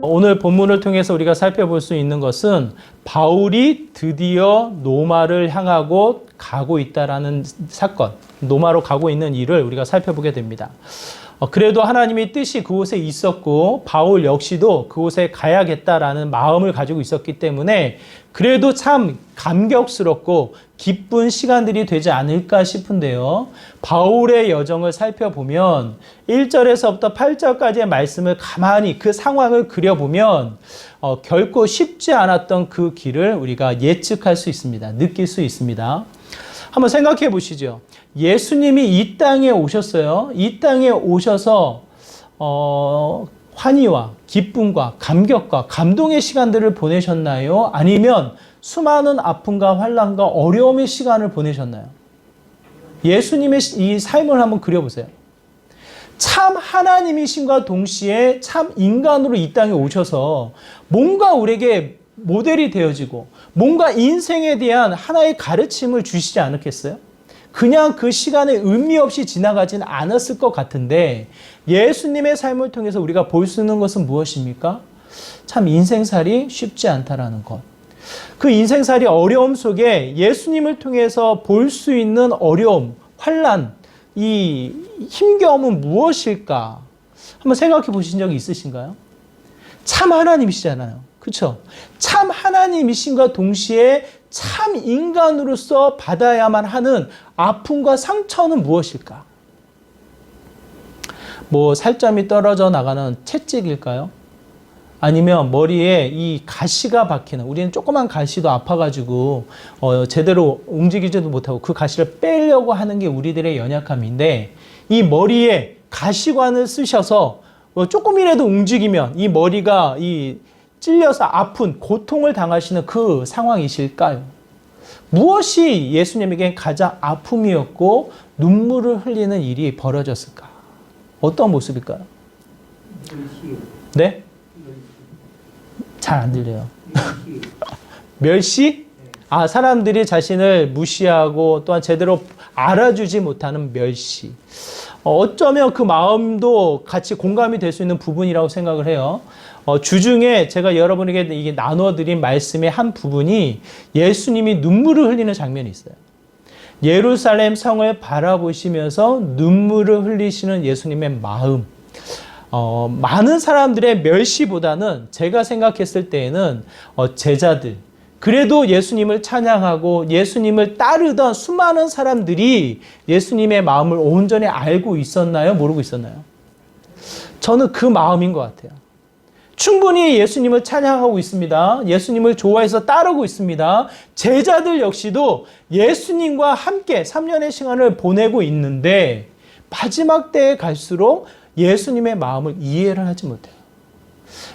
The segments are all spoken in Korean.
오늘 본문을 통해서 우리가 살펴볼 수 있는 것은 바울이 드디어 로마를 향하고 가고 있다라는 사건, 로마로 가고 있는 일을 우리가 살펴보게 됩니다. 그래도 하나님의 뜻이 그곳에 있었고 바울 역시도 그곳에 가야겠다라는 마음을 가지고 있었기 때문에 그래도 참 감격스럽고 기쁜 시간들이 되지 않을까 싶은데요. 바울의 여정을 살펴보면 1절에서부터 8절까지의 말씀을 가만히 그 상황을 그려보면 결코 쉽지 않았던 그 길을 우리가 예측할 수 있습니다. 느낄 수 있습니다. 한번 생각해 보시죠. 예수님이 이 땅에 오셨어요. 이 땅에 오셔서 환희와 기쁨과 감격과 감동의 시간들을 보내셨나요? 아니면 수많은 아픔과 환난과 어려움의 시간을 보내셨나요? 예수님의 이 삶을 한번 그려보세요. 참 하나님이심과 동시에 참 인간으로 이 땅에 오셔서 뭔가 우리에게 모델이 되어지고 뭔가 인생에 대한 하나의 가르침을 주시지 않았겠어요? 그냥 그 시간에 의미 없이 지나가진 않았을 것 같은데 예수님의 삶을 통해서 우리가 볼 수 있는 것은 무엇입니까? 참 인생살이 쉽지 않다라는 것. 그 인생살이 어려움 속에 예수님을 통해서 볼 수 있는 어려움, 환난, 이 힘겨움은 무엇일까? 한번 생각해 보신 적이 있으신가요? 참 하나님이시잖아요. 그렇죠? 참 하나님이신과 동시에 참 인간으로서 받아야만 하는 아픔과 상처는 무엇일까? 뭐 살점이 떨어져 나가는 채찍일까요? 아니면 머리에 이 가시가 박히는, 우리는 조그만 가시도 아파가지고 제대로 움직이지도 못하고 그 가시를 빼려고 하는 게 우리들의 연약함인데 이 머리에 가시관을 쓰셔서 조금이라도 움직이면 이 머리가 찔려서 아픈 고통을 당하시는 그 상황이실까요? 무엇이 예수님에게 가장 아픔이었고 눈물을 흘리는 일이 벌어졌을까? 어떤 모습일까요? 네? 잘 안 들려요. 멸시? 사람들이 자신을 무시하고 또한 제대로 알아주지 못하는 멸시. 어쩌면 그 마음도 같이 공감이 될 수 있는 부분이라고 생각을 해요. 주중에 제가 여러분에게 이게 나눠드린 말씀의 한 부분이 예수님이 눈물을 흘리는 장면이 있어요. 예루살렘 성을 바라보시면서 눈물을 흘리시는 예수님의 마음. 많은 사람들의 멸시보다는 제가 생각했을 때에는 제자들, 그래도 예수님을 찬양하고 예수님을 따르던 수많은 사람들이 예수님의 마음을 온전히 알고 있었나요? 모르고 있었나요? 저는 그 마음인 것 같아요. 충분히 예수님을 찬양하고 있습니다. 예수님을 좋아해서 따르고 있습니다. 제자들 역시도 예수님과 함께 3년의 시간을 보내고 있는데 마지막 때에 갈수록 예수님의 마음을 이해를 하지 못해요.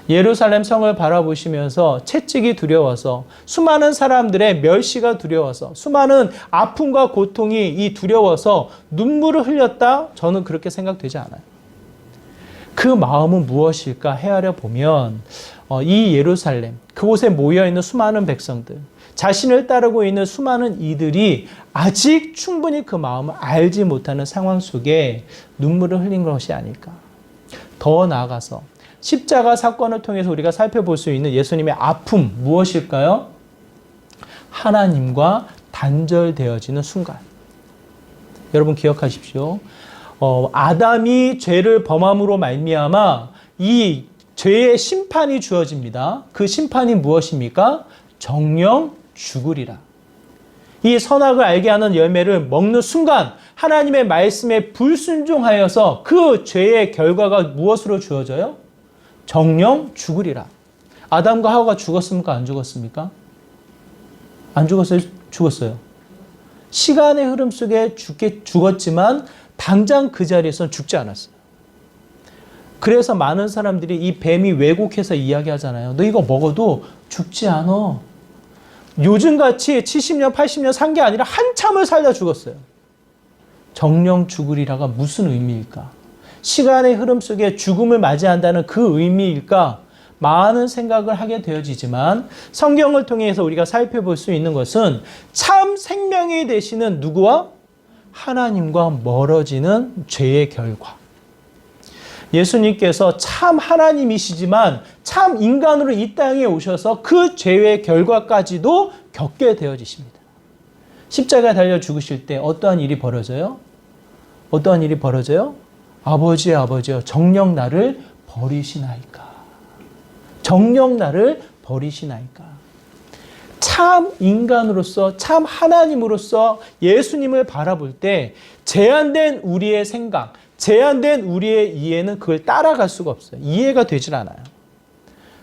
예루살렘 성을 바라보시면서 채찍이 두려워서 수많은 사람들의 멸시가 두려워서 수많은 아픔과 고통이 두려워서 눈물을 흘렸다? 저는 그렇게 생각되지 않아요. 그 마음은 무엇일까 헤아려 보면 이 예루살렘, 그곳에 모여있는 수많은 백성들, 자신을 따르고 있는 수많은 이들이 아직 충분히 그 마음을 알지 못하는 상황 속에 눈물을 흘린 것이 아닐까. 더 나아가서 십자가 사건을 통해서 우리가 살펴볼 수 있는 예수님의 아픔 무엇일까요? 하나님과 단절되어지는 순간. 여러분 기억하십시오. 아담이 죄를 범함으로 말미암아 이 죄의 심판이 주어집니다. 그 심판이 무엇입니까? 정령 죽으리라. 이 선악을 알게 하는 열매를 먹는 순간 하나님의 말씀에 불순종하여서 그 죄의 결과가 무엇으로 주어져요? 정령 죽으리라. 아담과 하와가 죽었습니까? 안 죽었습니까? 안 죽었어요? 죽었어요. 시간의 흐름 속에 죽었지만 당장 그 자리에서는 죽지 않았어요. 그래서 많은 사람들이 이 뱀이 왜곡해서 이야기하잖아요. 너 이거 먹어도 죽지 않아. 요즘같이 70년, 80년 산 게 아니라 한참을 살다 죽었어요. 정령 죽으리라가 무슨 의미일까? 시간의 흐름 속에 죽음을 맞이한다는 그 의미일까? 많은 생각을 하게 되어지지만 성경을 통해서 우리가 살펴볼 수 있는 것은 참 생명이 되시는 누구와? 하나님과 멀어지는 죄의 결과. 예수님께서 참 하나님이시지만 참 인간으로 이 땅에 오셔서 그 죄의 결과까지도 겪게 되어지십니다. 십자가에 달려 죽으실 때 어떠한 일이 벌어져요? 어떠한 일이 벌어져요? 아버지여 정녕 나를 버리시나이까. 정녕 나를 버리시나이까. 참 인간으로서 참 하나님으로서 예수님을 바라볼 때 제한된 우리의 생각, 제한된 우리의 이해는 그걸 따라갈 수가 없어요. 이해가 되질 않아요.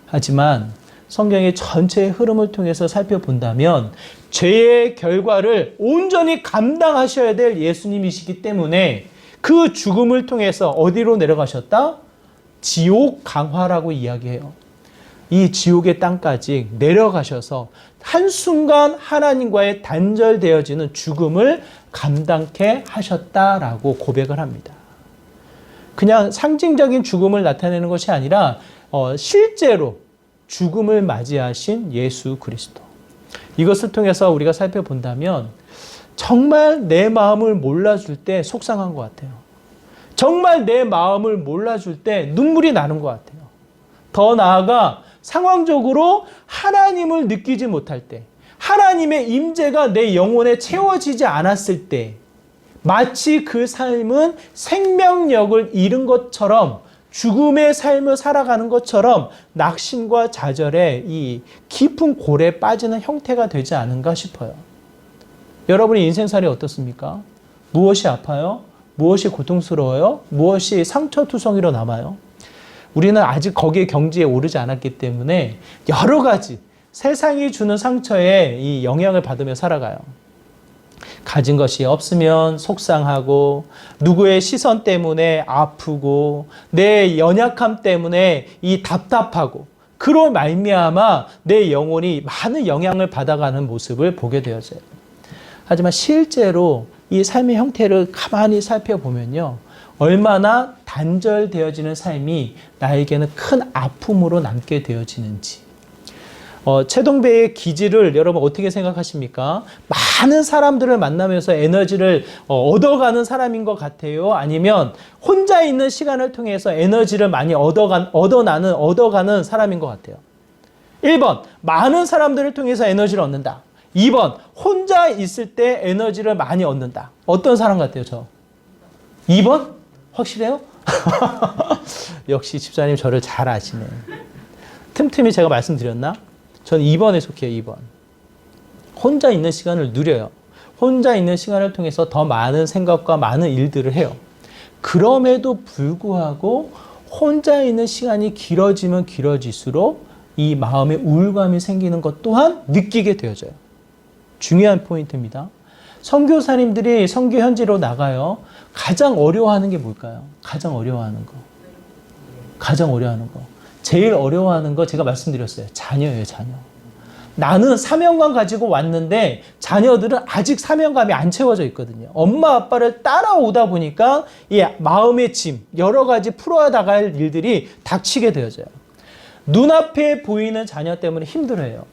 하지만 성경의 전체의 흐름을 통해서 살펴본다면 죄의 결과를 온전히 감당하셔야 될 예수님이시기 때문에 그 죽음을 통해서 어디로 내려가셨다? 지옥 강화라고 이야기해요. 이 지옥의 땅까지 내려가셔서 한순간 하나님과의 단절되어지는 죽음을 감당케 하셨다라고 고백을 합니다. 그냥 상징적인 죽음을 나타내는 것이 아니라 실제로 죽음을 맞이하신 예수 그리스도. 이것을 통해서 우리가 살펴본다면 정말 내 마음을 몰라줄 때 속상한 것 같아요. 정말 내 마음을 몰라줄 때 눈물이 나는 것 같아요. 더 나아가 상황적으로 하나님을 느끼지 못할 때, 하나님의 임재가 내 영혼에 채워지지 않았을 때 마치 그 삶은 생명력을 잃은 것처럼 죽음의 삶을 살아가는 것처럼 낙심과 좌절의 이 깊은 골에 빠지는 형태가 되지 않은가 싶어요. 여러분의 인생살이 어떻습니까? 무엇이 아파요? 무엇이 고통스러워요? 무엇이 상처투성이로 남아요? 우리는 아직 거기에 경지에 오르지 않았기 때문에 여러 가지 세상이 주는 상처에 이 영향을 받으며 살아가요. 가진 것이 없으면 속상하고 누구의 시선 때문에 아프고 내 연약함 때문에 이 답답하고 그로 말미암아 내 영혼이 많은 영향을 받아가는 모습을 보게 되어져요. 하지만 실제로 이 삶의 형태를 가만히 살펴보면요. 얼마나 단절되어지는 삶이 나에게는 큰 아픔으로 남게 되어지는지. 최동배의 기질을 여러분 어떻게 생각하십니까? 많은 사람들을 만나면서 에너지를 얻어가는 사람인 것 같아요? 아니면 혼자 있는 시간을 통해서 에너지를 많이 얻어가는 사람인 것 같아요? 1번, 많은 사람들을 통해서 에너지를 얻는다. 2번, 혼자 있을 때 에너지를 많이 얻는다. 어떤 사람 같아요, 저? 2번? 확실해요? 역시 집사님 저를 잘 아시네. 틈틈이 제가 말씀드렸나? 저는 2번에 속해요, 2번. 혼자 있는 시간을 누려요. 혼자 있는 시간을 통해서 더 많은 생각과 많은 일들을 해요. 그럼에도 불구하고 혼자 있는 시간이 길어지면 길어질수록 이 마음에 우울감이 생기는 것 또한 느끼게 되어져요. 중요한 포인트입니다. 선교사님들이 선교 현지로 나가요. 가장 어려워하는 게 뭘까요? 가장 어려워하는 거. 제일 어려워하는 거 제가 말씀드렸어요. 자녀예요, 자녀. 나는 사명감 가지고 왔는데 자녀들은 아직 사명감이 안 채워져 있거든요. 엄마 아빠를 따라오다 보니까 이 마음의 짐, 여러 가지 풀어야 나갈 일들이 닥치게 되어져요. 눈앞에 보이는 자녀 때문에 힘들어요.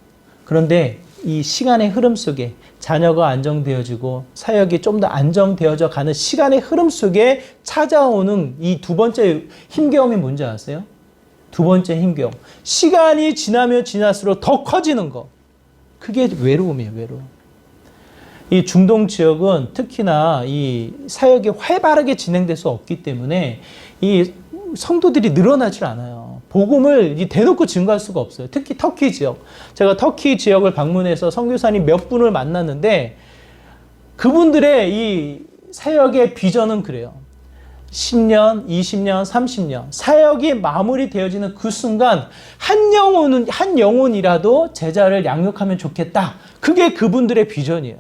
그런데 이 시간의 흐름 속에 자녀가 안정되어지고 사역이 좀 더 안정되어져 가는 시간의 흐름 속에 찾아오는 이 두 번째 힘겨움이 뭔지 아세요? 두 번째 힘겨움. 시간이 지나면 지날수록 더 커지는 거. 그게 외로움이에요, 외로움. 이 중동 지역은 특히나 이 사역이 활발하게 진행될 수 없기 때문에 이 성도들이 늘어나질 않아요. 복음을 대놓고 증거할 수가 없어요. 특히 터키 지역. 제가 터키 지역을 방문해서 선교사님 몇 분을 만났는데 그분들의 이 사역의 비전은 그래요. 10년, 20년, 30년 사역이 마무리되어지는 그 순간 한 영혼이라도 제자를 양육하면 좋겠다. 그게 그분들의 비전이에요.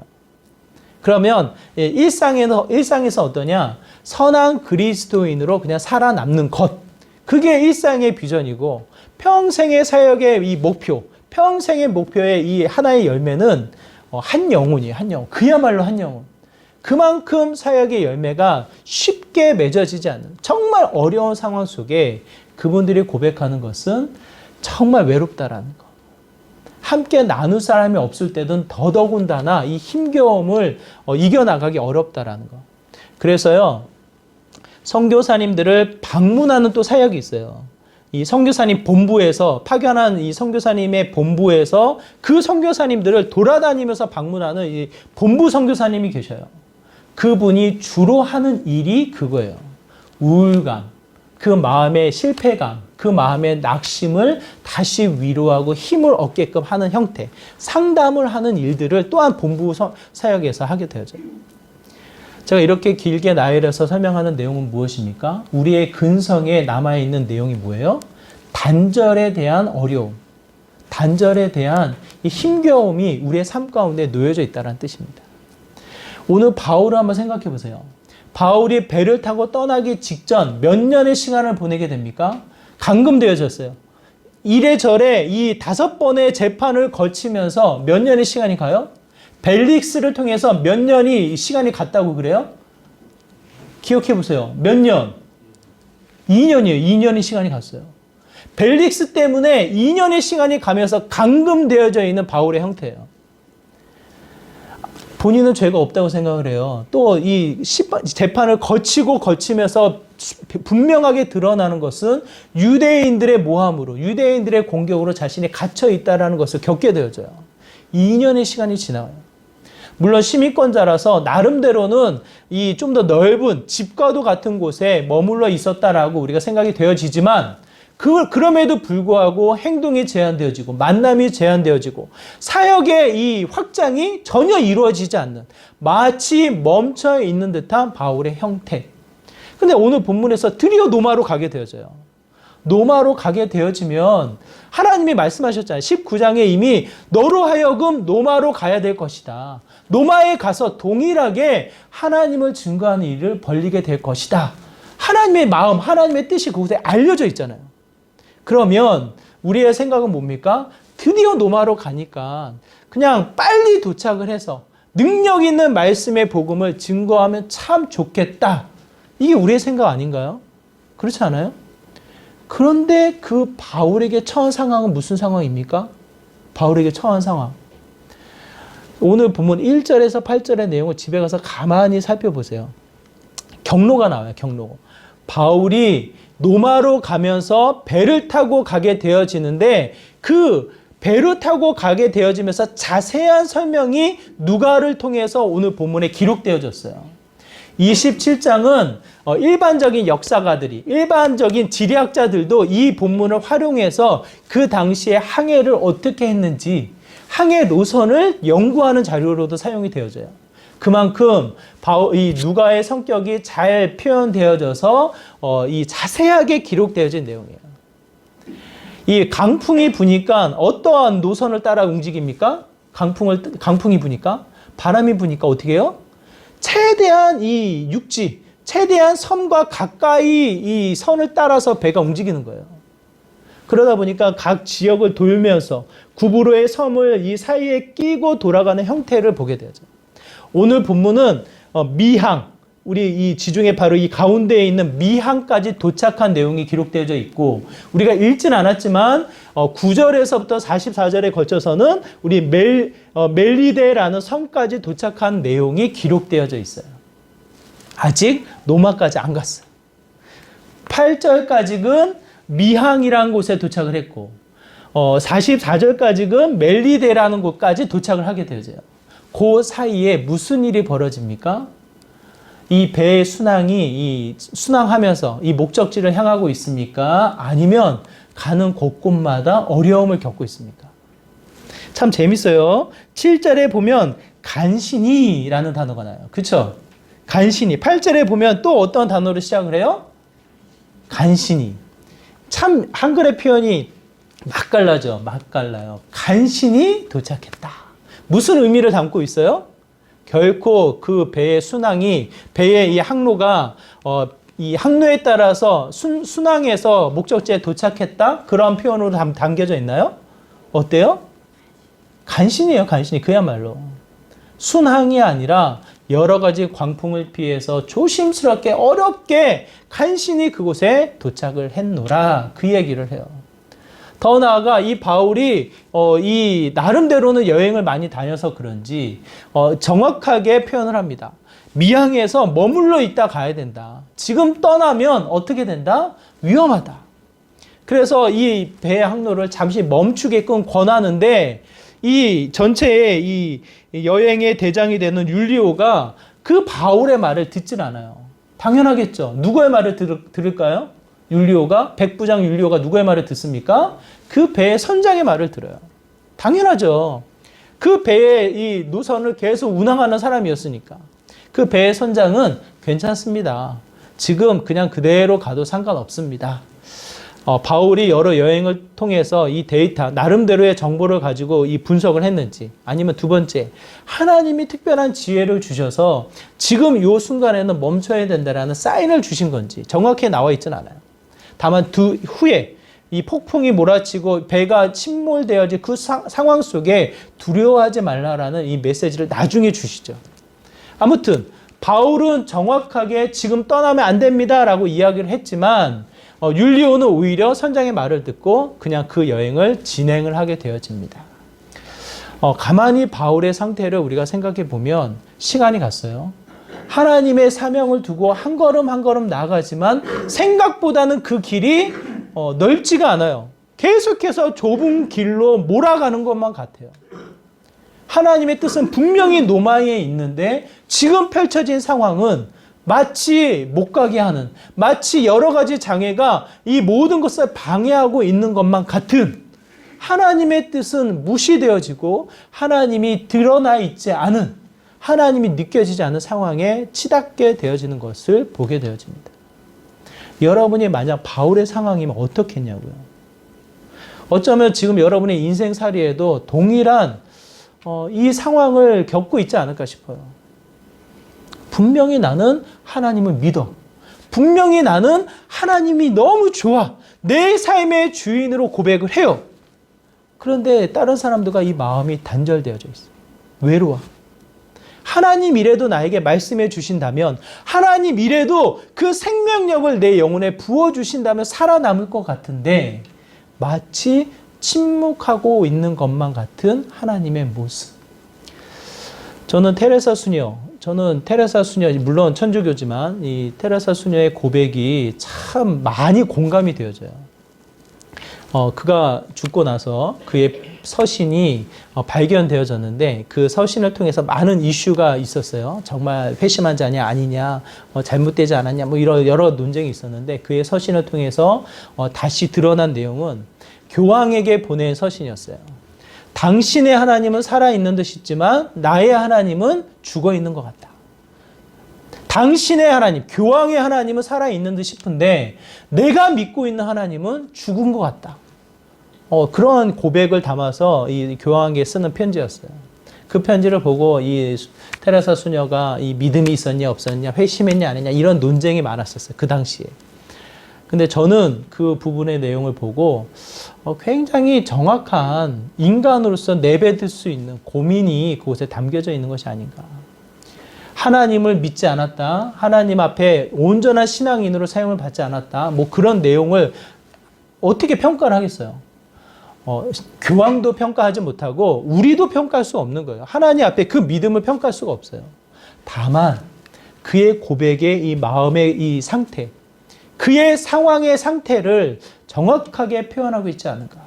그러면 일상에서 어떠냐? 선한 그리스도인으로 그냥 살아남는 것. 그게 일상의 비전이고 평생의 사역의 이 목표, 평생의 목표의 이 하나의 열매는 한 영혼이에요. 한 영혼. 그야말로 한 영혼. 그만큼 사역의 열매가 쉽게 맺어지지 않는 정말 어려운 상황 속에 그분들이 고백하는 것은 정말 외롭다라는 것. 함께 나눌 사람이 없을 때는 더더군다나 이 힘겨움을 이겨나가기 어렵다라는 것. 그래서요, 선교사님들을 방문하는 또 사역이 있어요. 이 선교사님 본부에서 파견한 이 선교사님의 본부에서 그 선교사님들을 돌아다니면서 방문하는 이 본부 선교사님이 계셔요. 그분이 주로 하는 일이 그거예요. 우울감, 그 마음의 실패감, 그 마음의 낙심을 다시 위로하고 힘을 얻게끔 하는 형태, 상담을 하는 일들을 또한 본부 사역에서 하게 되어져요. 제가 이렇게 길게 나열해서 설명하는 내용은 무엇입니까? 우리의 근성에 남아있는 내용이 뭐예요? 단절에 대한 어려움, 단절에 대한 이 힘겨움이 우리의 삶 가운데 놓여져 있다는 뜻입니다. 오늘 바울을 한번 생각해 보세요. 바울이 배를 타고 떠나기 직전 몇 년의 시간을 보내게 됩니까? 감금되어졌어요. 이래저래 이 5번의 재판을 거치면서 몇 년의 시간이 가요? 벨릭스를 통해서 몇 년이 시간이 갔다고 그래요? 기억해 보세요. 몇 년? 2년이에요. 2년의 시간이 갔어요. 벨릭스 때문에 2년의 시간이 가면서 감금되어져 있는 바울의 형태예요. 본인은 죄가 없다고 생각을 해요. 또 이 재판을 거치면서 분명하게 드러나는 것은 유대인들의 모함으로, 유대인들의 공격으로 자신이 갇혀 있다는 것을 겪게 되어져요. 2년의 시간이 지나요. 물론 시민권자라서 나름대로는 이 좀 더 넓은 집과도 같은 곳에 머물러 있었다라고 우리가 생각이 되어지지만 그럼에도 불구하고 행동이 제한되어지고 만남이 제한되어지고 사역의 이 확장이 전혀 이루어지지 않는 마치 멈춰 있는 듯한 바울의 형태. 근데 오늘 본문에서 드디어 노마로 가게 되어져요. 노마로 가게 되어지면 하나님이 말씀하셨잖아요. 19장에 이미 너로 하여금 노마로 가야 될 것이다. 노마에 가서 동일하게 하나님을 증거하는 일을 벌리게 될 것이다. 하나님의 마음, 하나님의 뜻이 그곳에 알려져 있잖아요. 그러면 우리의 생각은 뭡니까? 드디어 노마로 가니까 그냥 빨리 도착을 해서 능력 있는 말씀의 복음을 증거하면 참 좋겠다. 이게 우리의 생각 아닌가요? 그렇지 않아요? 그런데 그 바울에게 처한 상황은 무슨 상황입니까? 바울에게 처한 상황. 오늘 본문 1절에서 8절의 내용을 집에 가서 가만히 살펴보세요. 경로가 나와요. 경로. 바울이 노마로 가면서 배를 타고 가게 되어지는데 그 배를 타고 가게 되어지면서 자세한 설명이 누가를 통해서 오늘 본문에 기록되어졌어요. 27장은 일반적인 역사가들이, 일반적인 지리학자들도 이 본문을 활용해서 그 당시에 항해를 어떻게 했는지 항해 노선을 연구하는 자료로도 사용이 되어져요. 그만큼 이 누가의 성격이 잘 표현되어져서 이 자세하게 기록되어진 내용이에요. 이 강풍이 부니까 어떠한 노선을 따라 움직입니까? 강풍이 부니까 바람이 부니까 어떻게 해요? 최대한 이 육지, 최대한 섬과 가까이 이 선을 따라서 배가 움직이는 거예요. 그러다 보니까 각 지역을 돌면서 구부로의 섬을 이 사이에 끼고 돌아가는 형태를 보게 되죠. 오늘 본문은 미항, 우리 이 지중해 바로 이 가운데에 있는 미항까지 도착한 내용이 기록되어져 있고 우리가 읽진 않았지만 9절에서부터 44절에 걸쳐서는 우리 멜리데라는 섬까지 도착한 내용이 기록되어져 있어요. 아직 노마까지 안 갔어요. 8절까지는 미항이라는 곳에 도착을 했고 44절까지는 멜리데라는 곳까지 도착을 하게 되어져요. 그 사이에 무슨 일이 벌어집니까? 이 배의 순항하면서 이 목적지를 향하고 있습니까? 아니면 가는 곳곳마다 어려움을 겪고 있습니까? 참 재밌어요. 7절에 보면 간신히라는 단어가 나요. 그렇죠? 간신히. 8절에 보면 또 어떤 단어로 시작을 해요? 간신히. 참 한글의 표현이 맛깔나죠. 맛깔나요. 간신히 도착했다. 무슨 의미를 담고 있어요? 결코 그 배의 순항이, 배의 이 항로가 이 항로에 따라서 순항해서 목적지에 도착했다? 그런 표현으로 담겨져 있나요? 어때요? 간신히예요, 간신히. 그야말로. 순항이 아니라 여러 가지 광풍을 피해서 조심스럽게 어렵게 간신히 그곳에 도착을 했노라. 그 얘기를 해요. 더 나아가 이 바울이 이 나름대로는 여행을 많이 다녀서 그런지 정확하게 표현을 합니다. 미항에서 머물러 있다 가야 된다. 지금 떠나면 어떻게 된다? 위험하다. 그래서 이 배의 항로를 잠시 멈추게끔 권하는데 이 전체의 이 여행의 대장이 되는 율리오가 그 바울의 말을 듣질 않아요. 당연하겠죠. 누구의 말을 들을까요? 율리오가, 백부장 율리오가 누구의 말을 듣습니까? 그 배의 선장의 말을 들어요. 당연하죠. 그 배의 이 노선을 계속 운항하는 사람이었으니까. 그 배의 선장은 괜찮습니다. 지금 그냥 그대로 가도 상관없습니다. 바울이 여러 여행을 통해서 이 데이터, 나름대로의 정보를 가지고 이 분석을 했는지, 아니면 두 번째, 하나님이 특별한 지혜를 주셔서 지금 이 순간에는 멈춰야 된다라는 사인을 주신 건지 정확히 나와 있지는 않아요. 다만 후에 이 폭풍이 몰아치고 배가 침몰되어질 그 상황 속에 두려워하지 말라라는 이 메시지를 나중에 주시죠. 아무튼 바울은 정확하게 지금 떠나면 안 됩니다라고 이야기를 했지만 율리오는 오히려 선장의 말을 듣고 그냥 그 여행을 진행을 하게 되어집니다. 가만히 바울의 상태를 우리가 생각해 보면 시간이 갔어요. 하나님의 사명을 두고 한 걸음 한 걸음 나아가지만 생각보다는 그 길이 넓지가 않아요. 계속해서 좁은 길로 몰아가는 것만 같아요. 하나님의 뜻은 분명히 노마에 있는데 지금 펼쳐진 상황은 마치 못 가게 하는, 마치 여러 가지 장애가 이 모든 것을 방해하고 있는 것만 같은, 하나님의 뜻은 무시되어지고 하나님이 드러나 있지 않은, 하나님이 느껴지지 않는 상황에 치닫게 되어지는 것을 보게 되어집니다. 여러분이 만약 바울의 상황이면 어떻겠냐고요. 어쩌면 지금 여러분의 인생살이에도 동일한 이 상황을 겪고 있지 않을까 싶어요. 분명히 나는 하나님을 믿어. 분명히 나는 하나님이 너무 좋아. 내 삶의 주인으로 고백을 해요. 그런데 다른 사람들과 이 마음이 단절되어져 있어요. 외로워. 하나님 이래도 나에게 말씀해 주신다면, 하나님 이래도 그 생명력을 내 영혼에 부어주신다면 살아남을 것 같은데 마치 침묵하고 있는 것만 같은 하나님의 모습. 저는 테레사 수녀, 물론 천주교지만 이 테레사 수녀의 고백이 참 많이 공감이 되어져요. 그가 죽고 나서 그의 서신이 발견되어졌는데 그 서신을 통해서 많은 이슈가 있었어요. 정말 회심한 자냐 아니냐, 잘못되지 않았냐, 뭐 이런 여러 논쟁이 있었는데 그의 서신을 통해서 다시 드러난 내용은 교황에게 보낸 서신이었어요. 당신의 하나님은 살아있는 듯 싶지만 나의 하나님은 죽어있는 것 같다. 당신의 하나님, 교황의 하나님은 살아있는 듯 싶은데 내가 믿고 있는 하나님은 죽은 것 같다. 그런 고백을 담아서 이 교황에게 쓰는 편지였어요. 그 편지를 보고 이 테레사 수녀가 이 믿음이 있었냐 없었냐, 회심했냐 안 했냐 이런 논쟁이 많았었어요. 그 당시에. 근데 저는 그 부분의 내용을 보고 굉장히 정확한 인간으로서 내뱉을 수 있는 고민이 그곳에 담겨져 있는 것이 아닌가. 하나님을 믿지 않았다. 하나님 앞에 온전한 신앙인으로 사용을 받지 않았다. 뭐 그런 내용을 어떻게 평가를 하겠어요? 교황도 평가하지 못하고 우리도 평가할 수 없는 거예요. 하나님 앞에 그 믿음을 평가할 수가 없어요. 다만 그의 고백의 이 마음의 이 상태, 그의 상황의 상태를 정확하게 표현하고 있지 않은가.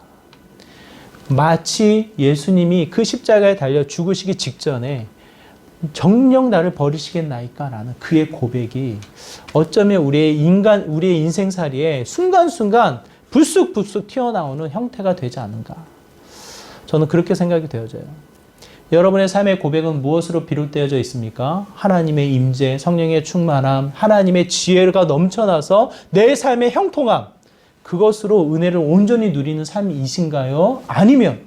마치 예수님이 그 십자가에 달려 죽으시기 직전에 정녕 나를 버리시겠나이까? 라는 그의 고백이 어쩌면 우리의 인생살이에 순간순간 불쑥불쑥 튀어나오는 형태가 되지 않은가. 저는 그렇게 생각이 되어져요. 여러분의 삶의 고백은 무엇으로 비롯되어져 있습니까? 하나님의 임재, 성령의 충만함, 하나님의 지혜가 넘쳐나서 내 삶의 형통함, 그것으로 은혜를 온전히 누리는 삶이신가요? 아니면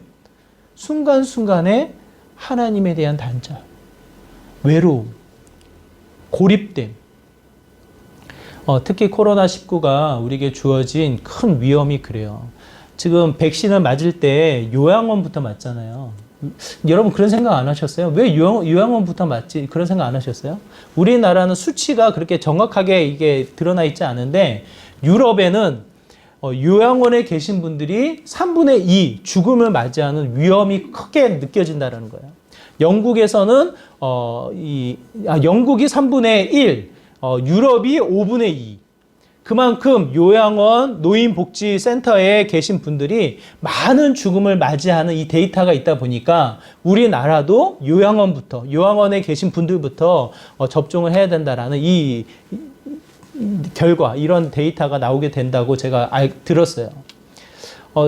순간순간에 하나님에 대한 단절, 외로움, 고립됨, 특히 코로나19가 우리에게 주어진 큰 위험이 그래요. 지금 백신을 맞을 때 요양원부터 맞잖아요. 여러분 그런 생각 안 하셨어요? 왜 요양원부터 맞지? 그런 생각 안 하셨어요? 우리나라는 수치가 그렇게 정확하게 이게 드러나 있지 않은데 유럽에는 요양원에 계신 분들이 3분의 2 죽음을 맞이하는 위험이 크게 느껴진다는 거예요. 영국에서는 영국이 3분의 1, 유럽이 5분의 2. 그만큼 요양원, 노인복지센터에 계신 분들이 많은 죽음을 맞이하는 이 데이터가 있다 보니까 우리나라도 요양원에 계신 분들부터 접종을 해야 된다라는 이 결과, 이런 데이터가 나오게 된다고 제가 들었어요.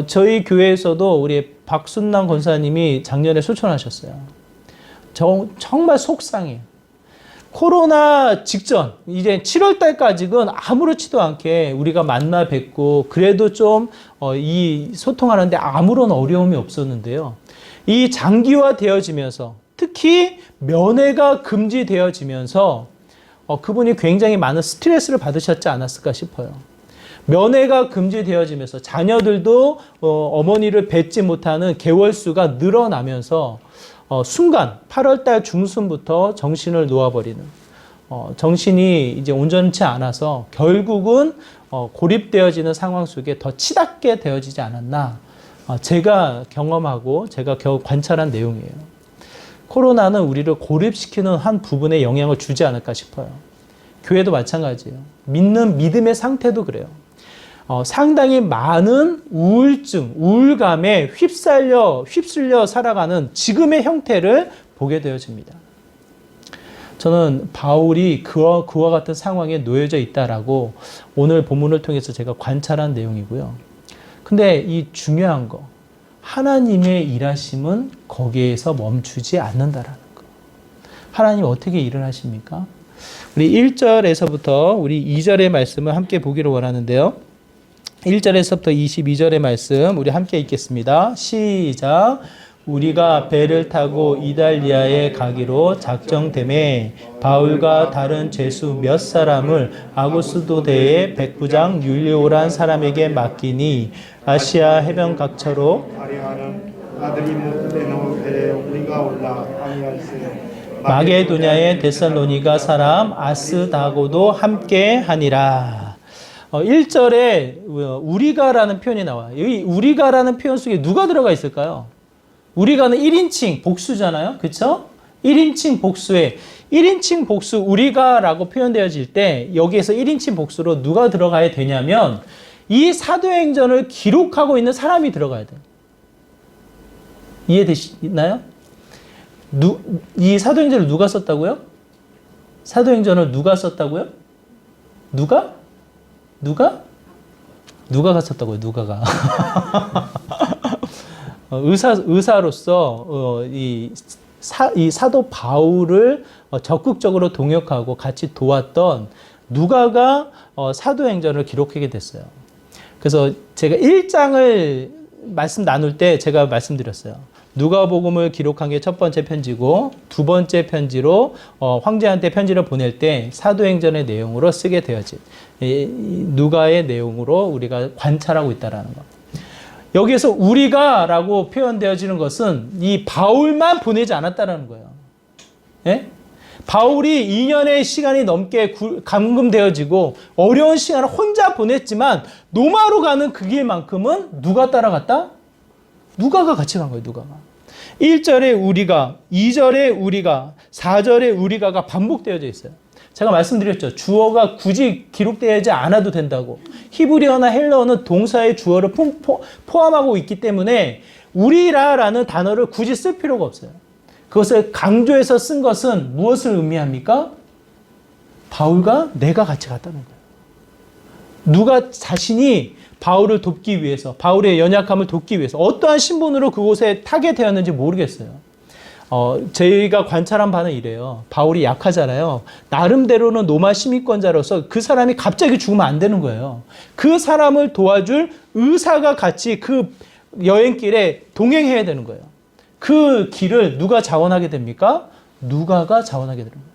저희 교회에서도 우리 박순남 권사님이 작년에 소천하셨어요. 정말 속상해요. 코로나 직전, 이제 7월 달까지는 아무렇지도 않게 우리가 만나 뵙고, 그래도 좀, 이 소통하는데 아무런 어려움이 없었는데요. 이 장기화 되어지면서, 특히 면회가 금지되어지면서, 그분이 굉장히 많은 스트레스를 받으셨지 않았을까 싶어요. 면회가 금지되어지면서 자녀들도 어머니를 뵙지 못하는 개월수가 늘어나면서 순간 8월달 중순부터 정신을 놓아버리는, 정신이 이제 온전치 않아서 결국은 고립되어지는 상황 속에 더 치닫게 되어지지 않았나, 제가 경험하고 제가 관찰한 내용이에요. 코로나는 우리를 고립시키는 한 부분에 영향을 주지 않을까 싶어요. 교회도 마찬가지예요. 믿음의 상태도 그래요. 상당히 많은 우울증, 우울감에 휩쓸려 살아가는 지금의 형태를 보게 되어집니다. 저는 바울이 그와 같은 상황에 놓여져 있다라고 오늘 본문을 통해서 제가 관찰한 내용이고요. 근데 이 중요한 거, 하나님의 일하심은 거기에서 멈추지 않는다라는 거. 하나님 어떻게 일을 하십니까? 우리 1절에서부터 우리 2절의 말씀을 함께 보기를 원하는데요. 1절에서부터 22절의 말씀 우리 함께 읽겠습니다. 시작. 우리가 배를 타고 이달리아에 가기로 작정되매 바울과 다른 죄수 몇 사람을 아고스도대의 백부장 율리오란 사람에게 맡기니 아시아 해변 각처로 마게도냐의 데살로니가 사람 아스다고도 함께 하니라. 1절에 우리가라는 표현이 나와요. 여기 우리가라는 표현 속에 누가 들어가 있을까요? 우리가는 1인칭 복수잖아요. 그렇죠? 1인칭 복수에 1인칭 복수 우리가라고 표현되어질 때 여기에서 1인칭 복수로 누가 들어가야 되냐면 이 사도행전을 기록하고 있는 사람이 들어가야 돼요. 이해되시나요? 이 사도행전을 누가 썼다고요? 사도행전을 누가 썼다고요? 누가가 썼다고요? 누가가. 의사로서 이 사도 바울을 적극적으로 동역하고 같이 도왔던 누가가 사도행전을 기록하게 됐어요. 그래서 제가 1장을 말씀 나눌 때 제가 말씀드렸어요. 누가복음을 기록한 게 첫 번째 편지고 두 번째 편지로 황제한테 편지를 보낼 때 사도행전의 내용으로 쓰게 되어진 누가의 내용으로 우리가 관찰하고 있다는 거. 여기에서 우리가라고 표현되어지는 것은 이 바울만 보내지 않았다는 거예요. 예? 바울이 2년의 시간이 넘게 감금되어지고 어려운 시간을 혼자 보냈지만 노마로 가는 그 길만큼은 누가 따라갔다? 누가가 같이 간 거예요. 누가가. 1절에 우리가, 2절에 우리가, 4절에 우리가가 반복되어져 있어요. 제가 말씀드렸죠. 주어가 굳이 기록되지 않아도 된다고. 히브리어나 헬라어는 동사의 주어를 포함하고 있기 때문에 우리라라는 단어를 굳이 쓸 필요가 없어요. 그것을 강조해서 쓴 것은 무엇을 의미합니까? 바울과 내가 같이 갔다는 거예요. 누가 자신이 바울을 돕기 위해서, 바울의 연약함을 돕기 위해서 어떠한 신분으로 그곳에 타게 되었는지 모르겠어요. 저희가 관찰한 바는 이래요. 바울이 약하잖아요. 나름대로는 로마 시민권자로서 그 사람이 갑자기 죽으면 안 되는 거예요. 그 사람을 도와줄 의사가 같이 그 여행길에 동행해야 되는 거예요. 그 길을 누가 자원하게 됩니까? 누가가 자원하게 되는 거예요.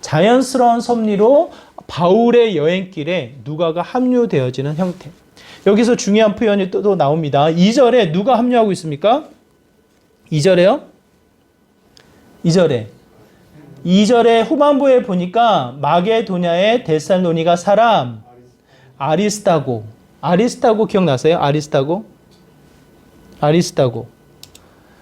자연스러운 섭리로 바울의 여행길에 누가가 합류되어지는 형태. 여기서 중요한 표현이 또 나옵니다. 2절에 누가 합류하고 있습니까? 2절에요? 2절에 후반부에 보니까 마게도냐의 데살로니가 사람 아리스타고 기억나세요? 아리스타고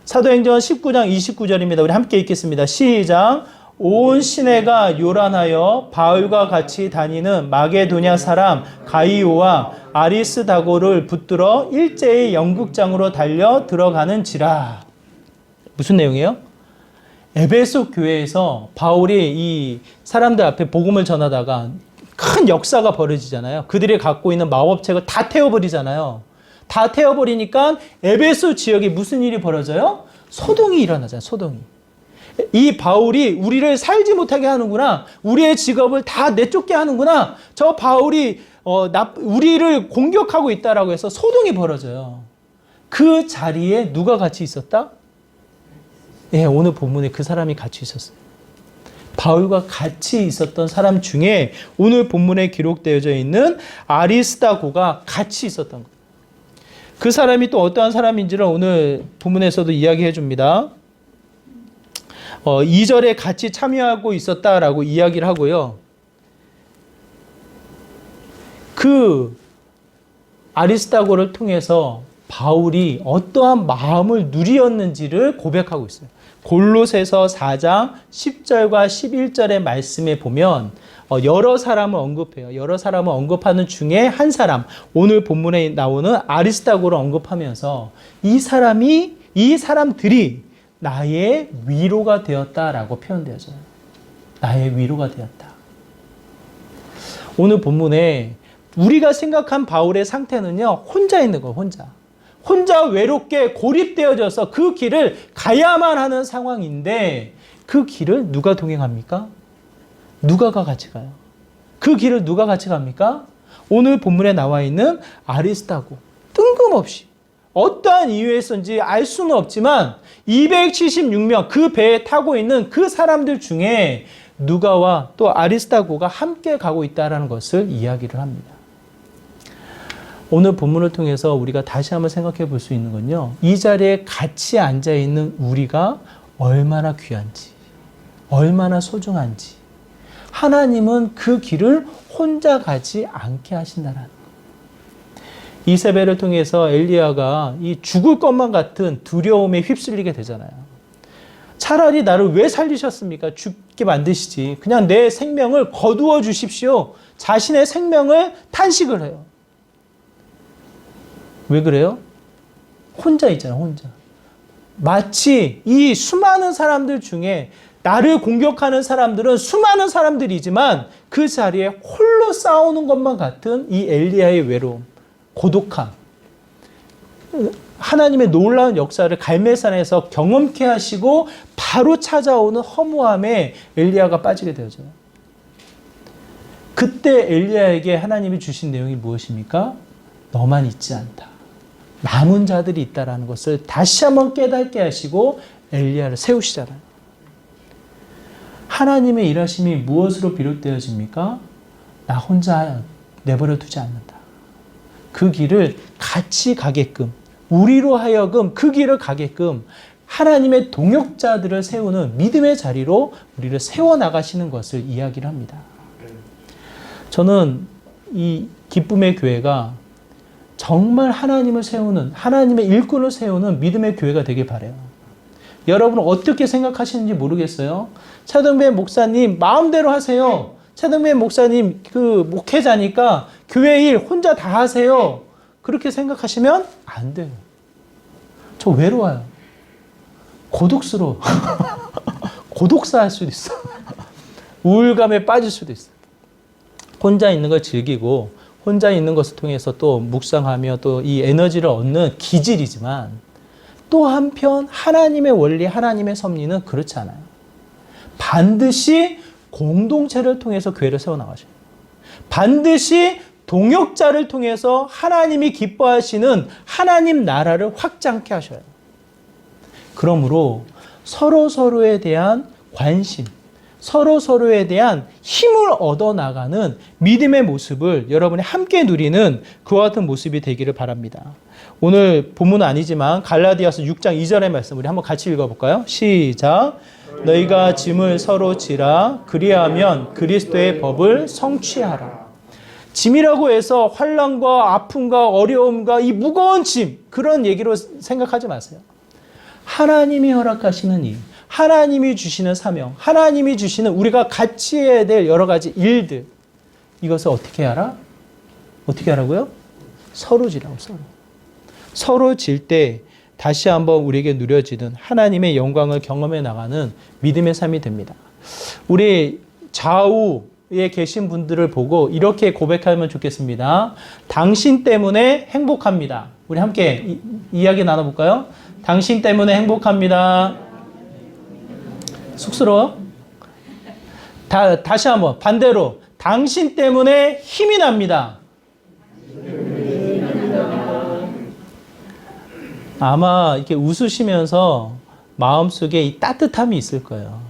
사도행전 19장 29절입니다. 우리 함께 읽겠습니다. 시작. 온 시내가 요란하여 바울과 같이 다니는 마게도냐 사람 가이오와 아리스다고를 붙들어 일제히 연극장으로 달려 들어가는지라. 무슨 내용이에요? 에베소 교회에서 바울이 이 사람들 앞에 복음을 전하다가 큰 역사가 벌어지잖아요. 그들이 갖고 있는 마법책을 다 태워버리잖아요. 다 태워버리니까 에베소 지역에 무슨 일이 벌어져요? 소동이 일어나잖아요. 소동이. 이 바울이 우리를 살지 못하게 하는구나. 우리의 직업을 다 내쫓게 하는구나. 저 바울이 우리를 공격하고 있다라고 해서 소동이 벌어져요. 그 자리에 누가 같이 있었다? 예, 오늘 본문에 그 사람이 같이 있었어요. 바울과 같이 있었던 사람 중에 오늘 본문에 기록되어져 있는 아리스다고가 같이 있었던 거예요. 그 사람이 또 어떠한 사람인지를 오늘 본문에서도 이야기해 줍니다. 2절에 같이 참여하고 있었다라고 이야기를 하고요. 그 아리스다고를 통해서 바울이 어떠한 마음을 누리었는지를 고백하고 있어요. 골로새서 4장 10절과 11절의 말씀에 보면 여러 사람을 언급해요. 여러 사람을 언급하는 중에 한 사람, 오늘 본문에 나오는 아리스다고를 언급하면서 이 사람들이 나의 위로가 되었다라고 표현되어져요. 나의 위로가 되었다. 오늘 본문에 우리가 생각한 바울의 상태는요, 혼자 있는 거예요, 혼자 외롭게 고립되어져서 그 길을 가야만 하는 상황인데 그 길을 누가 동행합니까? 누가가 같이 가요. 그 길을 누가 같이 갑니까? 오늘 본문에 나와 있는 아리스다고. 뜬금없이 어떠한 이유에서인지 알 수는 없지만 276명 그 배에 타고 있는 그 사람들 중에 누가와 또 아리스다고가 함께 가고 있다는 것을 이야기를 합니다. 오늘 본문을 통해서 우리가 다시 한번 생각해 볼 수 있는 건요. 이 자리에 같이 앉아 있는 우리가 얼마나 귀한지, 얼마나 소중한지. 하나님은 그 길을 혼자 가지 않게 하신다는 이세벨을 통해서 엘리야가 이 죽을 것만 같은 두려움에 휩쓸리게 되잖아요. 차라리 나를 왜 살리셨습니까? 죽게 만드시지. 그냥 내 생명을 거두어 주십시오. 자신의 생명을 탄식을 해요. 왜 그래요? 혼자 있잖아요, 혼자. 마치 이 수많은 사람들 중에 나를 공격하는 사람들은 수많은 사람들이지만 그 자리에 홀로 싸우는 것만 같은 이 엘리야의 외로움, 고독함. 하나님의 놀라운 역사를 갈멜산에서 경험케 하시고 바로 찾아오는 허무함에 엘리야가 빠지게 되어져요. 그때 엘리야에게 하나님이 주신 내용이 무엇입니까? 너만 있지 않다. 남은 자들이 있다는 것을 다시 한번 깨닫게 하시고 엘리야를 세우시잖아요. 하나님의 일하심이 무엇으로 비롯되어집니까? 나 혼자 내버려 두지 않는다. 그 길을 같이 가게끔, 우리로 하여금 그 길을 가게끔 하나님의 동역자들을 세우는 믿음의 자리로 우리를 세워나가시는 것을 이야기를 합니다. 저는 이 기쁨의 교회가 정말 하나님을 세우는, 하나님의 일꾼을 세우는 믿음의 교회가 되길 바라요. 여러분은 어떻게 생각하시는지 모르겠어요. 차동배 목사님 마음대로 하세요. 차동배 목사님 그 목회자니까 교회 일 혼자 다 하세요. 그렇게 생각하시면 안 돼요. 저 외로워요. 고독스러워. 고독사할 수도 있어. 우울감에 빠질 수도 있어. 혼자 있는 걸 즐기고 혼자 있는 것을 통해서 또 묵상하며 또 이 에너지를 얻는 기질이지만 또 한편 하나님의 원리, 하나님의 섭리는 그렇지 않아요. 반드시 공동체를 통해서 교회를 세워나가셔요. 반드시 동역자를 통해서 하나님이 기뻐하시는 하나님 나라를 확장케 하셔요. 그러므로 서로서로에 대한 관심, 서로서로에 대한 힘을 얻어나가는 믿음의 모습을 여러분이 함께 누리는 그와 같은 모습이 되기를 바랍니다. 오늘 본문은 아니지만 갈라디아서 6장 2절의 말씀 우리 한번 같이 읽어볼까요? 시작! 너희가 짐을 서로 지라 그리하면 그리스도의 법을 성취하라. 짐이라고 해서 환난과 아픔과 어려움과 이 무거운 짐 그런 얘기로 생각하지 마세요. 하나님이 허락하시는 일, 하나님이 주시는 사명, 하나님이 주시는 우리가 같이 해야 될 여러 가지 일들, 이것을 어떻게 하라? 어떻게 하라고요? 서로 지라고, 서로. 서로 질 때 다시 한번 우리에게 누려지는 하나님의 영광을 경험해 나가는 믿음의 삶이 됩니다. 우리 좌우에 계신 분들을 보고 이렇게 고백하면 좋겠습니다. 당신 때문에 행복합니다. 우리 함께 이야기 나눠볼까요? 당신 때문에 행복합니다. 쑥스러워? 다시 한번 반대로 당신 때문에 힘이 납니다. 아마 이렇게 웃으시면서 마음속에 이 따뜻함이 있을 거예요.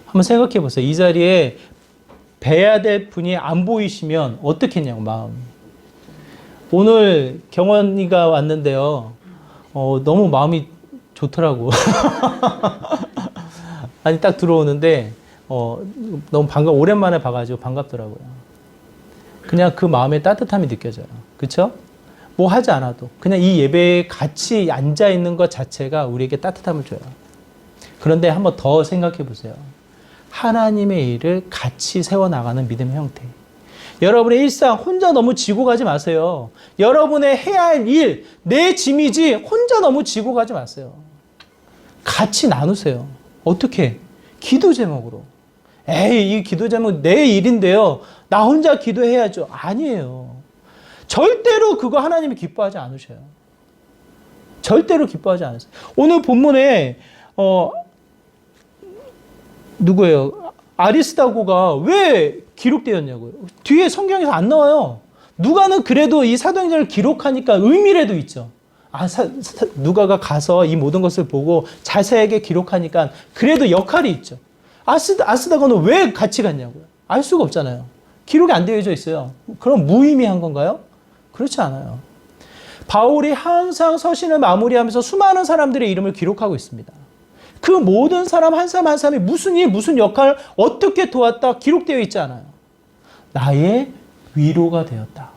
한번 생각해 보세요. 이 자리에 뵈야 될 분이 안 보이시면 어떻겠냐고, 마음. 오늘 경원이가 왔는데요. 너무 마음이 좋더라고. 아니, 딱 들어오는데, 너무 오랜만에 봐가지고 반갑더라고요. 그냥 그 마음의 따뜻함이 느껴져요. 그쵸? 뭐 하지 않아도. 그냥 이 예배에 같이 앉아있는 것 자체가 우리에게 따뜻함을 줘요. 그런데 한번 더 생각해 보세요. 하나님의 일을 같이 세워나가는 믿음의 형태. 여러분의 일상 혼자 너무 지고 가지 마세요. 여러분의 해야 할 일, 내 짐이지 혼자 너무 지고 가지 마세요. 같이 나누세요. 어떻게? 기도 제목으로. 에이, 이 기도 제목 내 일인데요. 나 혼자 기도해야죠. 아니에요. 절대로 그거 하나님이 기뻐하지 않으셔요. 절대로 기뻐하지 않으세요. 오늘 본문에 누구예요? 아리스다고가 왜 기록되었냐고요. 뒤에 성경에서 안 나와요. 누가는 그래도 이 사도행전을 기록하니까 의미라도 있죠. 누가가 가서 이 모든 것을 보고 자세하게 기록하니까 그래도 역할이 있죠. 아리스다고는 왜 같이 갔냐고요. 알 수가 없잖아요. 기록이 안 되어져 있어요. 그럼 무의미한 건가요? 그렇지 않아요. 바울이 항상 서신을 마무리하면서 수많은 사람들의 이름을 기록하고 있습니다. 그 모든 사람 한 사람 한 사람이 무슨 일, 무슨 역할, 어떻게 도왔다 기록되어 있지 않아요. 나의 위로가 되었다.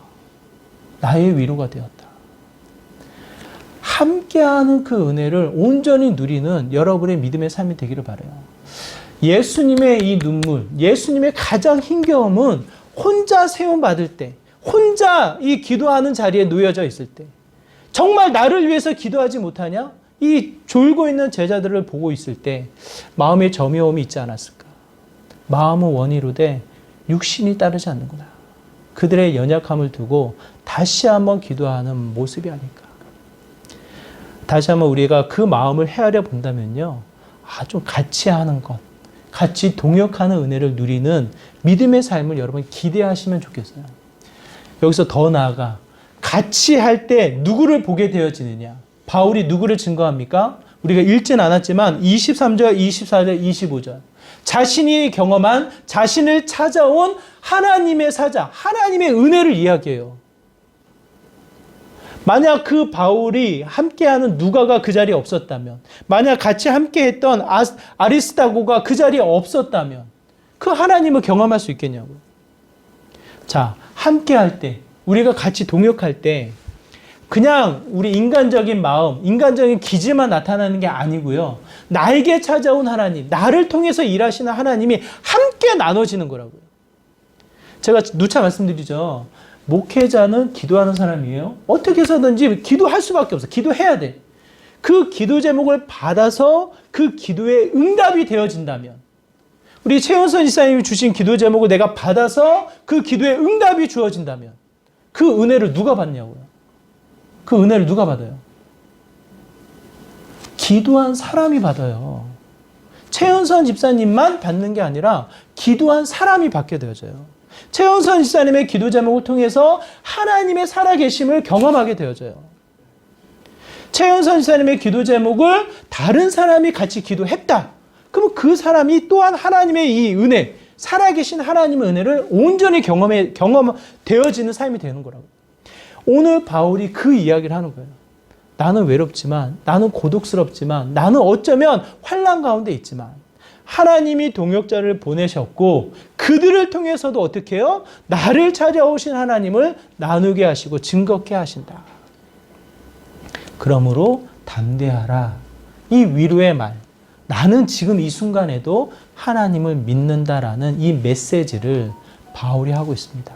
나의 위로가 되었다. 함께하는 그 은혜를 온전히 누리는 여러분의 믿음의 삶이 되기를 바라요. 예수님의 이 눈물, 예수님의 가장 힘겨움은 혼자 세움받을 때, 혼자 이 기도하는 자리에 놓여져 있을 때, 정말 나를 위해서 기도하지 못하냐? 이 졸고 있는 제자들을 보고 있을 때 마음의 점여움이 있지 않았을까? 마음은 원이로되 육신이 따르지 않는구나. 그들의 연약함을 두고 다시 한번 기도하는 모습이 아닐까? 다시 한번 우리가 그 마음을 헤아려 본다면요. 좀 같이 하는 것, 같이 동역하는 은혜를 누리는 믿음의 삶을 여러분 기대하시면 좋겠어요. 여기서 더 나아가 같이 할 때 누구를 보게 되어지느냐? 바울이 누구를 증거합니까? 우리가 읽진 않았지만 23절, 24절, 25절. 자신이 경험한, 자신을 찾아온 하나님의 사자, 하나님의 은혜를 이야기해요. 만약 그 바울이 함께하는 누가가 그 자리에 없었다면, 만약 같이 함께했던 아리스다고가 그 자리에 없었다면 그 하나님을 경험할 수 있겠냐고요. 자, 함께할 때, 우리가 같이 동역할 때 그냥 우리 인간적인 마음, 인간적인 기질만 나타나는 게 아니고요. 나에게 찾아온 하나님, 나를 통해서 일하시는 하나님이 함께 나눠지는 거라고요. 제가 누차 말씀드리죠. 목회자는 기도하는 사람이에요. 어떻게 해서든지 기도할 수밖에 없어. 기도해야 돼. 그 기도 제목을 받아서 그 기도에 응답이 되어진다면, 우리 최은선 지사님이 주신 기도 제목을 내가 받아서 그 기도에 응답이 주어진다면 그 은혜를 누가 받냐고요. 그 은혜를 누가 받아요? 기도한 사람이 받아요. 최은선 집사님만 받는 게 아니라 기도한 사람이 받게 되어져요. 최은선 집사님의 기도 제목을 통해서 하나님의 살아계심을 경험하게 되어져요. 최은선 집사님의 기도 제목을 다른 사람이 같이 기도했다. 그럼 그 사람이 또한 하나님의 이 은혜, 살아계신 하나님의 은혜를 온전히 경험되어지는 삶이 되는 거라고요. 오늘 바울이 그 이야기를 하는 거예요. 나는 외롭지만, 나는 고독스럽지만, 나는 어쩌면 환난 가운데 있지만 하나님이 동역자를 보내셨고 그들을 통해서도 어떻게 해요? 나를 찾아오신 하나님을 나누게 하시고 증거케 하신다. 그러므로 담대하라. 이 위로의 말, 나는 지금 이 순간에도 하나님을 믿는다라는 이 메시지를 바울이 하고 있습니다.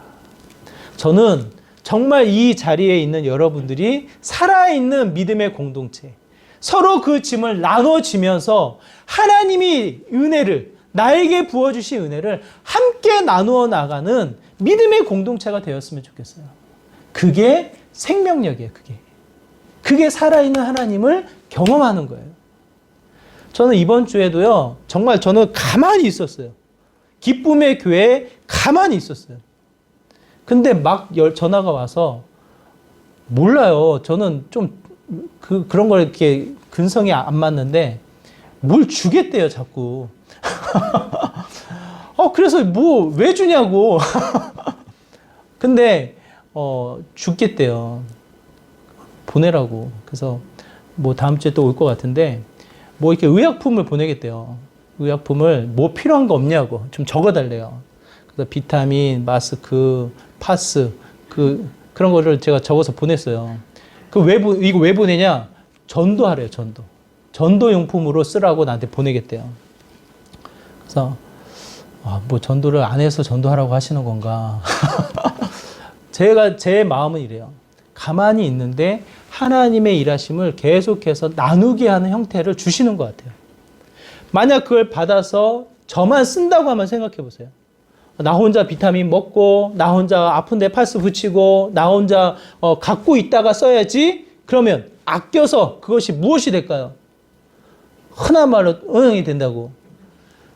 저는 정말 이 자리에 있는 여러분들이 살아있는 믿음의 공동체, 서로 그 짐을 나눠지면서 하나님이 은혜를, 나에게 부어주신 은혜를 함께 나누어 나가는 믿음의 공동체가 되었으면 좋겠어요. 그게 생명력이에요, 그게 살아있는 하나님을 경험하는 거예요. 저는 이번 주에도요, 정말 저는 가만히 있었어요. 기쁨의 교회에 가만히 있었어요. 근데 막 전화가 와서, 몰라요. 저는 좀 그런 걸 이렇게 근성이 안 맞는데, 뭘 주겠대요, 자꾸. 그래서 왜 주냐고. 근데, 주겠대요. 보내라고. 그래서 다음 주에 또 올 것 같은데, 이렇게 의약품을 보내겠대요. 의약품을 필요한 거 없냐고 좀 적어달래요. 그래서 비타민, 마스크, 파스, 그런 거를 제가 적어서 보냈어요. 이거 왜 보내냐? 전도하래요, 전도용품으로 쓰라고 나한테 보내겠대요. 그래서, 전도를 안 해서 전도하라고 하시는 건가. 제 마음은 이래요. 가만히 있는데 하나님의 일하심을 계속해서 나누게 하는 형태를 주시는 것 같아요. 만약 그걸 받아서 저만 쓴다고 하면 생각해 보세요. 나 혼자 비타민 먹고, 나 혼자 아픈데 파스 붙이고, 나 혼자 갖고 있다가 써야지. 그러면 아껴서 그것이 무엇이 될까요? 흔한 말로 응용이 된다고.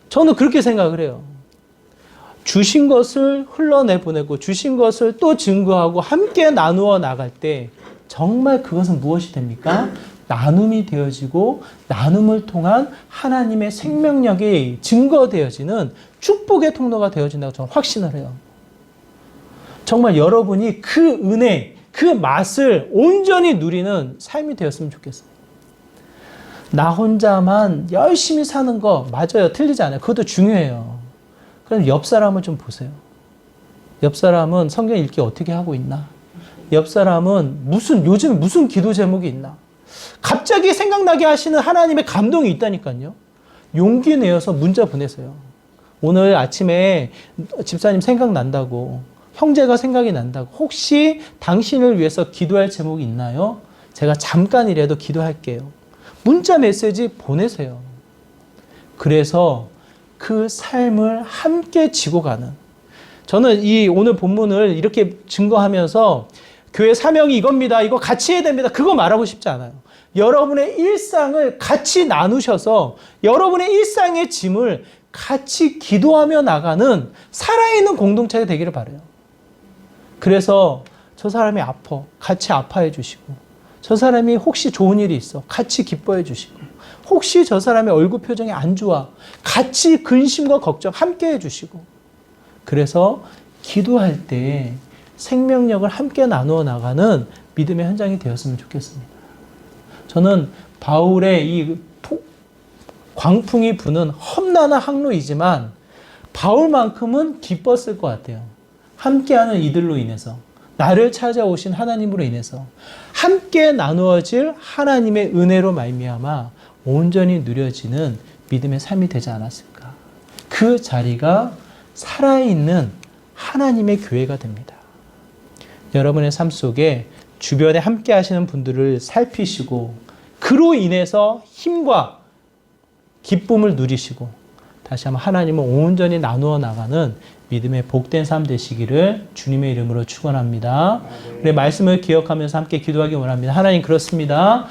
저는 그렇게 생각을 해요. 주신 것을 흘러내보내고 주신 것을 또 증거하고 함께 나누어 나갈 때 정말 그것은 무엇이 됩니까? 나눔이 되어지고 나눔을 통한 하나님의 생명력이 증거되어지는 축복의 통로가 되어진다고 저는 확신을 해요. 정말 여러분이 그 은혜, 그 맛을 온전히 누리는 삶이 되었으면 좋겠어요. 나 혼자만 열심히 사는 거 맞아요. 틀리지 않아요. 그것도 중요해요. 그럼 옆 사람을 좀 보세요. 옆 사람은 성경 읽기 어떻게 하고 있나? 옆 사람은 요즘 무슨 기도 제목이 있나? 갑자기 생각나게 하시는 하나님의 감동이 있다니까요. 용기 내어서 문자 보내세요. 오늘 아침에 집사님 생각난다고, 형제가 생각이 난다고, 혹시 당신을 위해서 기도할 제목이 있나요? 제가 잠깐이라도 기도할게요. 문자 메시지 보내세요. 그래서 그 삶을 함께 지고 가는, 저는 이 오늘 본문을 이렇게 증거하면서 교회 사명이 이겁니다, 이거 같이 해야 됩니다, 그거 말하고 싶지 않아요. 여러분의 일상을 같이 나누셔서 여러분의 일상의 짐을 같이 기도하며 나가는 살아있는 공동체가 되기를 바라요. 그래서 저 사람이 아파, 같이 아파해 주시고, 저 사람이 혹시 좋은 일이 있어, 같이 기뻐해 주시고, 혹시 저 사람의 얼굴 표정이 안 좋아, 같이 근심과 걱정 함께 해주시고, 그래서 기도할 때 생명력을 함께 나누어 나가는 믿음의 현장이 되었으면 좋겠습니다. 저는 바울의 이 광풍이 부는 험난한 항로이지만 바울만큼은 기뻤을 것 같아요. 함께하는 이들로 인해서, 나를 찾아오신 하나님으로 인해서 함께 나누어질 하나님의 은혜로 말미암아 온전히 누려지는 믿음의 삶이 되지 않았을까. 그 자리가 살아있는 하나님의 교회가 됩니다. 여러분의 삶 속에 주변에 함께 하시는 분들을 살피시고 그로 인해서 힘과 기쁨을 누리시고 다시 한번 하나님을 온전히 나누어 나가는 믿음의 복된 삶 되시기를 주님의 이름으로 축원합니다. 우리 말씀을 기억하면서 함께 기도하기 원합니다. 하나님, 그렇습니다.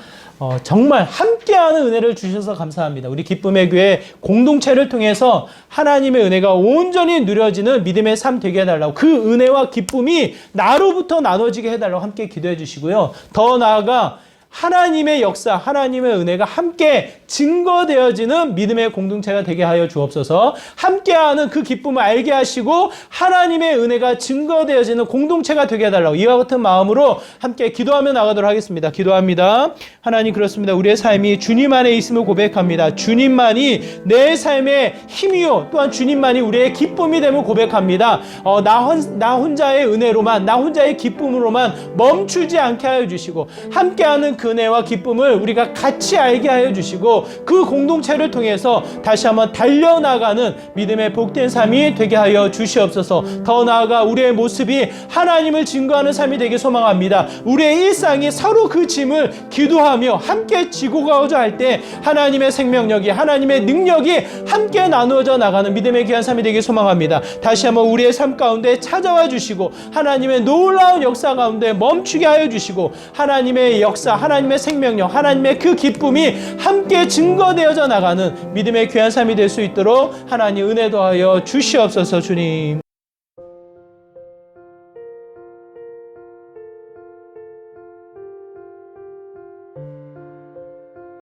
정말 함께하는 은혜를 주셔서 감사합니다. 우리 기쁨의 교회 공동체를 통해서 하나님의 은혜가 온전히 누려지는 믿음의 삶 되게 해달라고, 그 은혜와 기쁨이 나로부터 나눠지게 해달라고 함께 기도해 주시고요. 더 나아가 하나님의 역사, 하나님의 은혜가 함께 증거되어지는 믿음의 공동체가 되게 하여 주옵소서. 함께하는 그 기쁨을 알게 하시고 하나님의 은혜가 증거되어지는 공동체가 되게 해달라고 이와 같은 마음으로 함께 기도하며 나가도록 하겠습니다. 기도합니다. 하나님, 그렇습니다. 우리의 삶이 주님 안에 있음을 고백합니다. 주님만이 내 삶의 힘이요, 또한 주님만이 우리의 기쁨이 됨을 고백합니다. 나 혼자의 은혜로만, 나 혼자의 기쁨으로만 멈추지 않게 하여 주시고 함께하는 그 은혜와 기쁨을 우리가 같이 알게 하여 주시고 그 공동체를 통해서 다시 한번 달려나가는 믿음의 복된 삶이 되게 하여 주시옵소서. 더 나아가 우리의 모습이 하나님을 증거하는 삶이 되게 소망합니다. 우리의 일상이 서로 그 짐을 기도하며 함께 지고 가고자 할 때 하나님의 생명력이, 하나님의 능력이 함께 나누어져 나가는 믿음의 귀한 삶이 되게 소망합니다. 다시 한번 우리의 삶 가운데 찾아와 주시고 하나님의 놀라운 역사 가운데 멈추게 하여 주시고 하나님의 역사, 하나님의 생명력, 하나님의 그 기쁨이 함께 증거되어져 나가는 믿음의 귀한 삶이 될 수 있도록 하나님 은혜 더하여 주시옵소서. 주님.